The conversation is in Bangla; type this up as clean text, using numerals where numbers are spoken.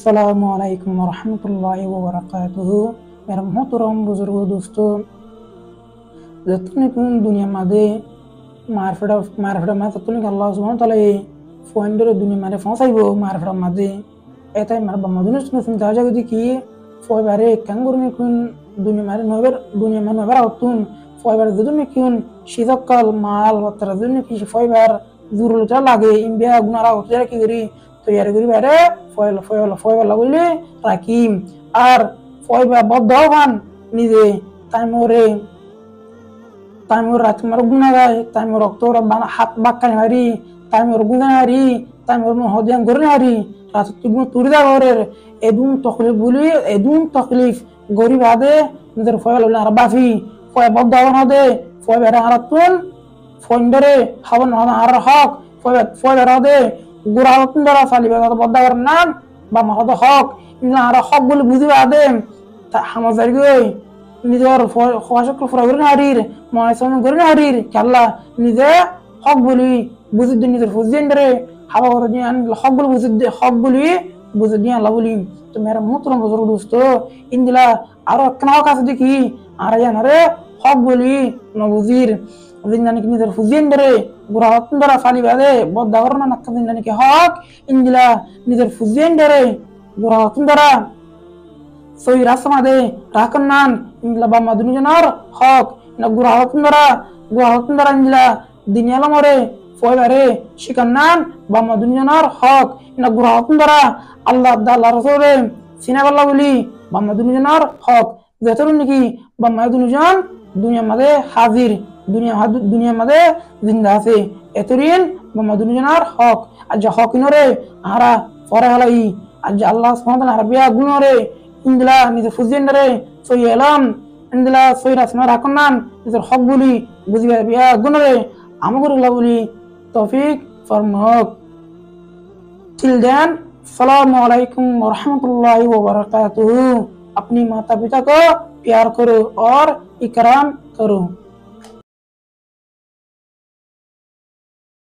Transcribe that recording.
अस्सलामुअलैकुम वरहमतुल्लाहि वबरकातुहू। मेरा मोहतरम बुजुर्गों दोस्तों, जतने दुनिया मादे मारफड़ा मा ततने अल्लाह सुब्हानहु व तआला फोइंडर दुनिया मारे फसाइबो मारफड़ा मादे एताई मार बमदुनिस नुसुन ताजा गदि की फोय बारे कंगुरने कुन दुनिया मार नोबर आउतुन फोय बारे दुदुने कुन शिदकल माल वतर दुदुने की फोय बार जुरुल चा लागे इंबिया गुनारा उतरा की गरी तो यार गरी बारे फोय लगले राकिम আর ফয় বা বদ্ধবান নিজে তাইমোর রাত মার গুনা গায় তাইমোর রক্ত হাত বাক্কানি হারি তাইমোর গুনা হারি তাইমোর হদিয়ান গরে হারি রাত তুগুন তুরিদা গরের এদুন তকলিফ গরিব আদে নিজের ফয় ললে আর বাফি ফয় বদ্ধবান হদে ফয় বেরা হারাতুন ফন্ডরে হাবন আর হক ফয় বেরা হদে গুরা হতুন দরা সালিবা বদ্ধবার নাম বা মাহদ হক ইনা আর হক বলে বুঝিবা আদে হামাজারি গই নিজের খোয়াশক ফরাগরিন হারির ময়সন গরিন হারির কাল্লা নিজে হক বলি বুঝিদ নিজের ফুজিন্ডরে হাবা গরিন হক বলি বুঝিদ আল্লাহ বলি। তো মেরা মোহতরম বুজুর্গ দোস্ত ইনদিলা আরো একখানা হক আছে দেখি আর জানারে হক বলি নবুজির দিনানি নিজের ফুজিন্ডরে গুরা হতুন দরা সালিবাদে বদ্দা করনা নাক্কা দিনানি কি হক ইনদিলা নিজের ফুজিন্ডরে গুরা হতুন দরা সই রাসমাদে রাকনান ইনলা বা মাদুনিজনার হক না গুরা হতুন দরা ইনলা দিনিয়ালা মরে ফয়বারে শিকান্নান বা মাদুনিজনার হক না গুরা হতুন দরা আল্লাহ আল্লাহ রাসূলে সিনাবাল্লাহ বলি বা মাদুনিজনার হক যতরুন নাকি বা মাদুনিজন দুনিয়া মাদে হাজির দুনিয়া মাদে জিন্দা আছে এতরিন বা মাদুনিজনার হক আজ হক ইনরে আরা ফরে হালাই আজ আল্লাহ সুবহানাহু ওয়া তাআলা আরবিয়া গুনরে ইনদিলা নিজের ফুজিন্ডরে সই এলাম ইনদিলা সই রাসমা রাখনান নিজের হক বলি বুঝিবা বিয়া গুনরে আমগুরুল্লাহ বলি তৌফিক ফরমাক। টিল দেন अस्सलामु अलैकुम व रहमतुल्लाहि व बरकातुहू। अपनी माता पिता को प्यार करो और इकराम करो।